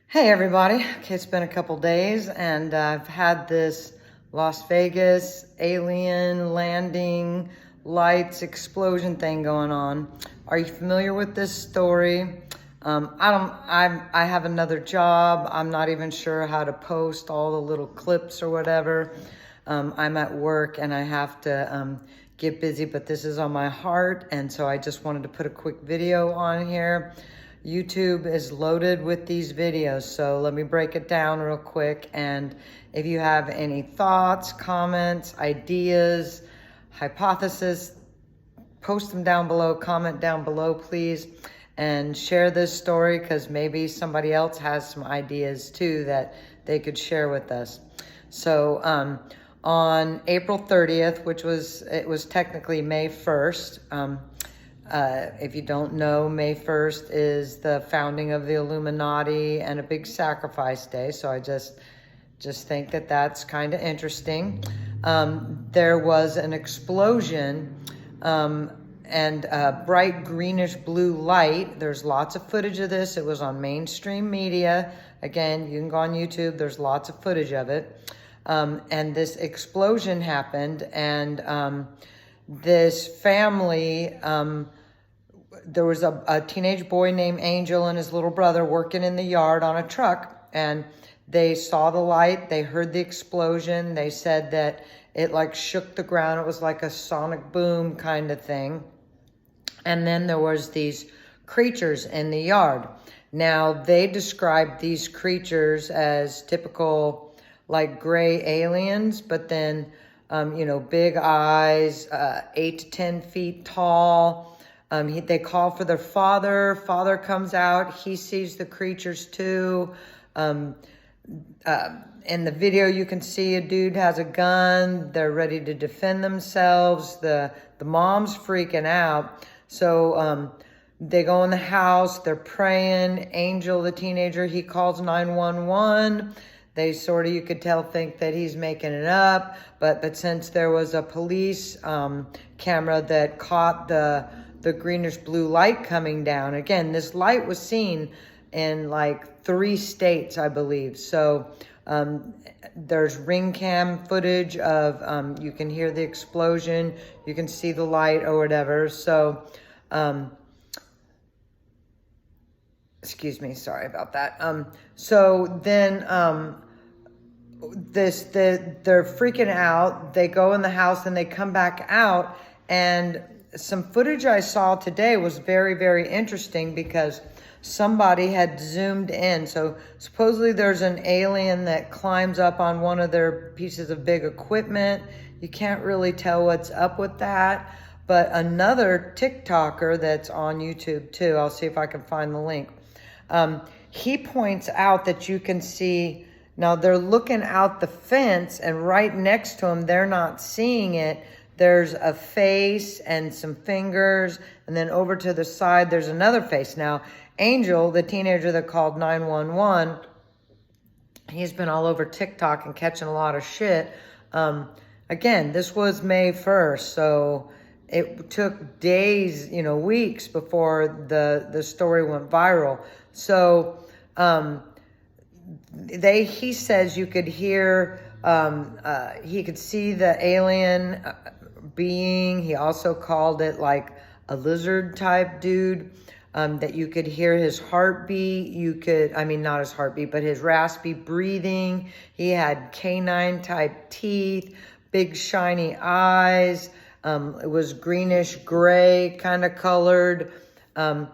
Hey everybody. Okay, it's been a couple days and I've had this Las Vegas alien landing lights explosion thing going on. Are you familiar with this story? I have another job. I'm not even sure how to post all the little clips or whatever. I'm at work and I have to get busy, but this is on my heart. And so I just wanted to put a quick video on here. YouTube is loaded with these videos, so let me break it down real quick. And if you have any thoughts, comments, ideas, hypotheses, post them down below, comment down below, please, and share this story because maybe somebody else has some ideas too that they could share with us. So on April 30th, it was technically May 1st, if you don't know, May 1st is the founding of the Illuminati and a big sacrifice day. So I just think that that's kind of interesting. There was an explosion and a bright greenish blue light. There's lots of footage of this. It was on mainstream media. Again, you can go on YouTube. There's lots of footage of it. And this explosion happened, and this family, there was a teenage boy named Angel and his little brother working in the yard on a truck, and they saw the light, they heard the explosion. They said that it like shook the ground. It was like a sonic boom kind of thing. And then there was these creatures in the yard. Now they described these creatures as typical like gray aliens, but then big eyes, 8 to 10 feet tall. They call for their father. Father comes out. He sees the creatures too. In the video, you can see a dude has a gun. They're ready to defend themselves. The mom's freaking out. So they go in the house. They're praying. Angel, the teenager, he calls 911. They sort of, you could tell, think that he's making it up. But since there was a police camera that caught the greenish blue light coming down. Again, this light was seen in like 3 states, I believe. So there's ring cam footage of, you can hear the explosion, you can see the light or whatever. So, excuse me, sorry about that. So then they're freaking out. They go in the house and they come back out, and some footage I saw today was very, very interesting because somebody had zoomed in. So supposedly there's an alien that climbs up on one of their pieces of big equipment. You can't really tell what's up with that. But another TikToker that's on YouTube too, I'll see if I can find the link. He points out that you can see, now they're looking out the fence and right next to them, they're not seeing it. There's a face and some fingers, and then over to the side, there's another face. Now, Angel, the teenager that called 911, he's been all over TikTok and catching a lot of shit. Again, this was May 1st, so it took days, weeks before the story went viral. So he says you could hear, he could see the alien being. He also called it like a lizard type dude, that you could hear his heartbeat. Not his heartbeat, but his raspy breathing. He had canine type teeth, big shiny eyes. It was greenish gray kind of colored. Again,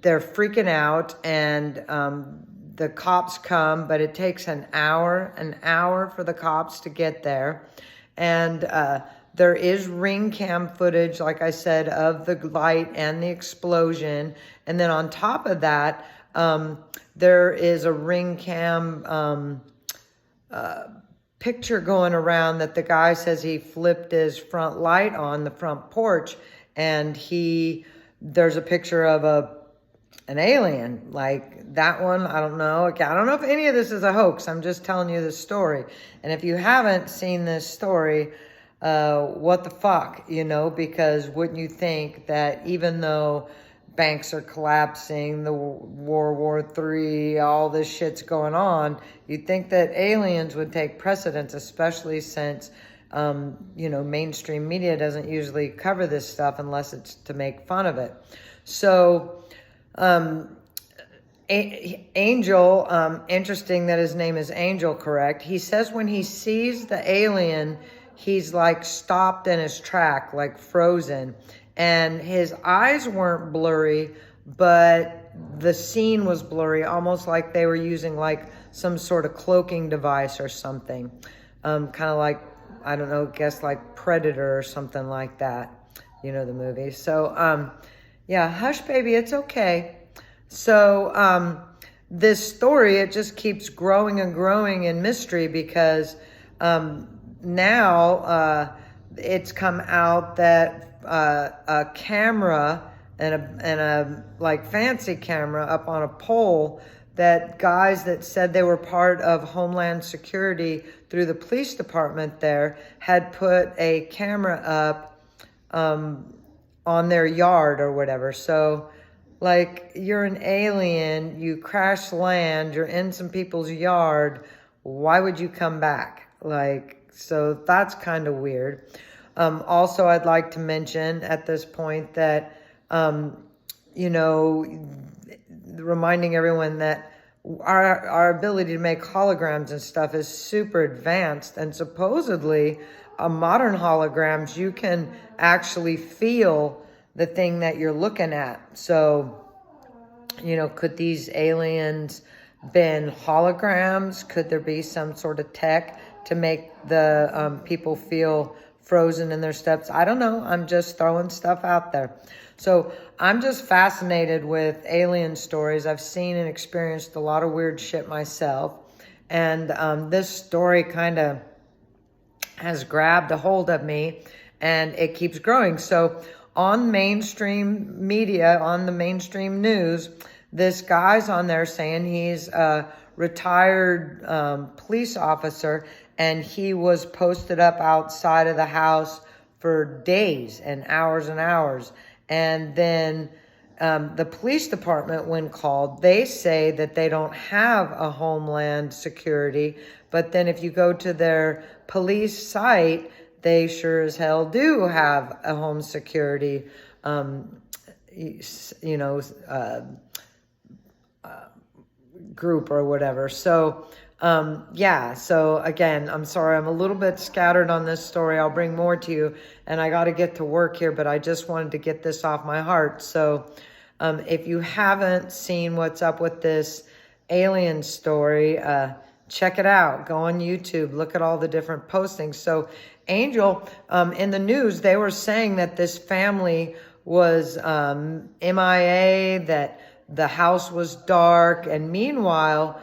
they're freaking out, and the cops come, but it takes an hour for the cops to get there. And there is ring cam footage, like I said, of the light and the explosion. And then on top of that, there is a ring cam picture going around that the guy says he flipped his front light on the front porch, and there's a picture of an alien, like that one. I don't know. Okay, I don't know if any of this is a hoax. I'm just telling you this story. And if you haven't seen this story, what the fuck, you know, because wouldn't you think that even though banks are collapsing, the World War III, all this shit's going on, you'd think that aliens would take precedence, especially since, you know, mainstream media doesn't usually cover this stuff unless it's to make fun of it. So, Angel, interesting that his name is Angel, correct? He says when he sees the alien, he's like stopped in his track, like frozen. And his eyes weren't blurry, but the scene was blurry, almost like they were using like some sort of cloaking device or something. Kind of like, I don't know, guess like Predator or something like that. You know the movie. So, yeah, hush baby, it's okay. So, this story, it just keeps growing and growing in mystery because now it's come out that a camera and a like fancy camera up on a pole, that guys that said they were part of Homeland Security through the police department there had put a camera up on their yard or whatever. So like, you're an alien, you crash land, you're in some people's yard, why would you come back? Like, so that's kind of weird. Also, I'd like to mention at this point that, you know, reminding everyone that our ability to make holograms and stuff is super advanced. And supposedly, modern holograms, you can actually feel the thing that you're looking at. So, you know, could these aliens been holograms? Could there be some sort of tech to make the people feel frozen in their steps? I don't know. I'm just throwing stuff out there. So I'm just fascinated with alien stories. I've seen and experienced a lot of weird shit myself. And this story kind of has grabbed a hold of me, and it keeps growing. So on mainstream media, on the mainstream news, this guy's on there saying he's a retired police officer, and he was posted up outside of the house for days and hours. And then the police department, when called, they say that they don't have a Homeland Security. But then if you go to their police site, they sure as hell do have a home security, you know, group or whatever. So, yeah. So again, I'm sorry, I'm a little bit scattered on this story. I'll bring more to you, and I got to get to work here, but I just wanted to get this off my heart. So, if you haven't seen what's up with this alien story, check it out. Go on YouTube. Look at all the different postings. So Angel, in the news, they were saying that this family was MIA, that the house was dark. And meanwhile,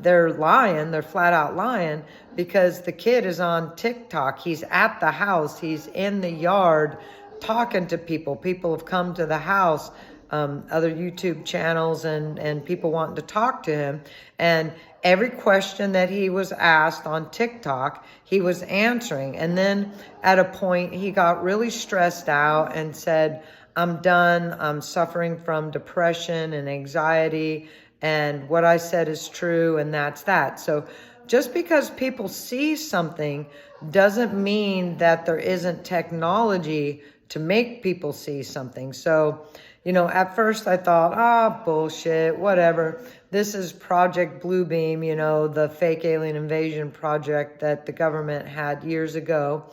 they're lying. They're flat out lying because the kid is on TikTok. He's at the house. He's in the yard talking to people. People have come to the house, other YouTube channels and people wanting to talk to him. And every question that he was asked on TikTok, he was answering. And then at a point, he got really stressed out and said, I'm done. I'm suffering from depression and anxiety. And what I said is true, and that's that. So just because people see something doesn't mean that there isn't technology to make people see something. So, you know, at first I thought, bullshit, whatever. This is Project Bluebeam, you know, the fake alien invasion project that the government had years ago.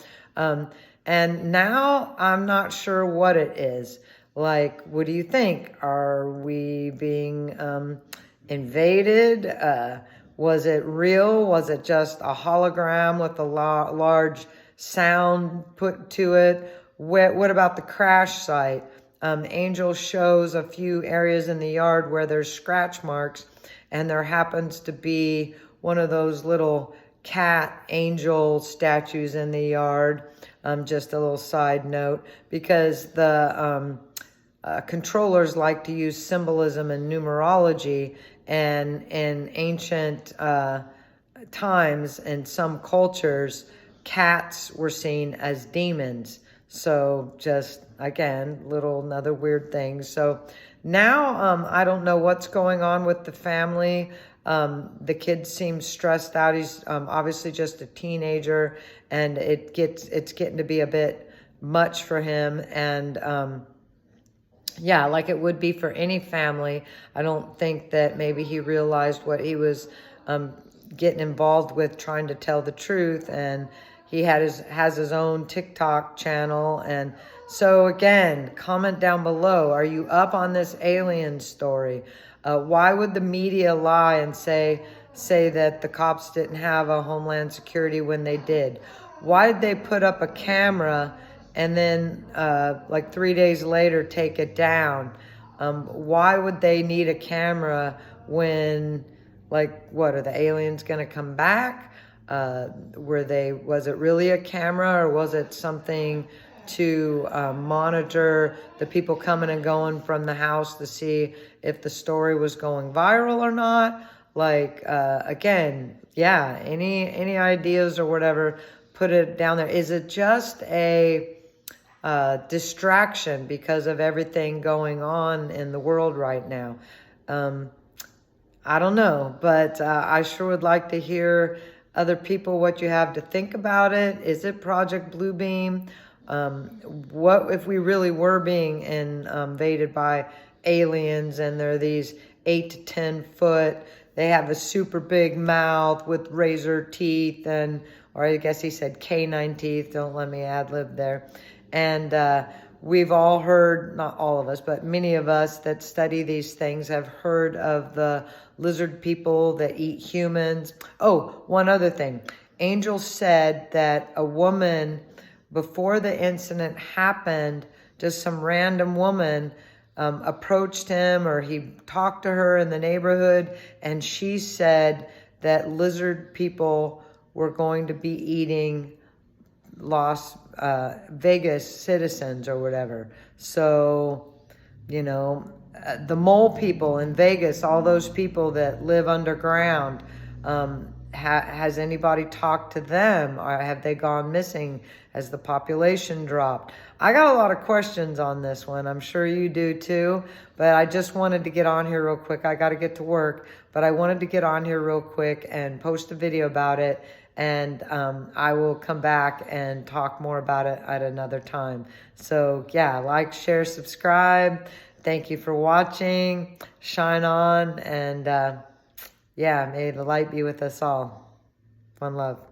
And now I'm not sure what it is. Like, what do you think? Are we being invaded? Was it real? Was it just a hologram with a large sound put to it? What about the crash site? Angel shows a few areas in the yard where there's scratch marks, and there happens to be one of those little cat angel statues in the yard. Just a little side note, because the controllers like to use symbolism and numerology, and in ancient times in some cultures, cats were seen as demons. So just, again, another weird thing. So now I don't know what's going on with the family. The kid seems stressed out. He's obviously just a teenager, and it's getting to be a bit much for him. And yeah, like it would be for any family. I don't think that maybe he realized what he was getting involved with, trying to tell the truth. And he has his own TikTok channel. And so again, comment down below. Are you up on this alien story? Why would the media lie and say that the cops didn't have a Homeland Security when they did? Why did they put up a camera and then like 3 days later take it down? Why would they need a camera when, like, what, are the aliens gonna come back? Was it really a camera, or was it something to monitor the people coming and going from the house to see if the story was going viral or not? Like, again, yeah, any ideas or whatever, put it down there. Is it just a distraction because of everything going on in the world right now? I don't know, but I sure would like to hear other people what you have to think about it. Is it Project Bluebeam? What if we really were being invaded by aliens, and they're these 8 to 10 foot, they have a super big mouth with razor teeth, or I guess he said canine teeth, don't let me ad-lib there. And we've all heard, not all of us, but many of us that study these things have heard of the lizard people that eat humans. Oh, one other thing. Angel said that a woman, before the incident happened, just some random woman approached him, or he talked to her in the neighborhood, and she said that lizard people were going to be eating Las Vegas citizens or whatever. So, you know, the mole people in Vegas, all those people that live underground, has anybody talked to them, or have they gone missing? Has the population dropped? I got a lot of questions on this one. I'm sure you do too, but I just wanted to get on here real quick. I got to get to work, but I wanted to get on here real quick and post a video about it. And I will come back and talk more about it at another time. So yeah, like, share, subscribe. Thank you for watching. Shine on. And yeah, may the light be with us all. One love.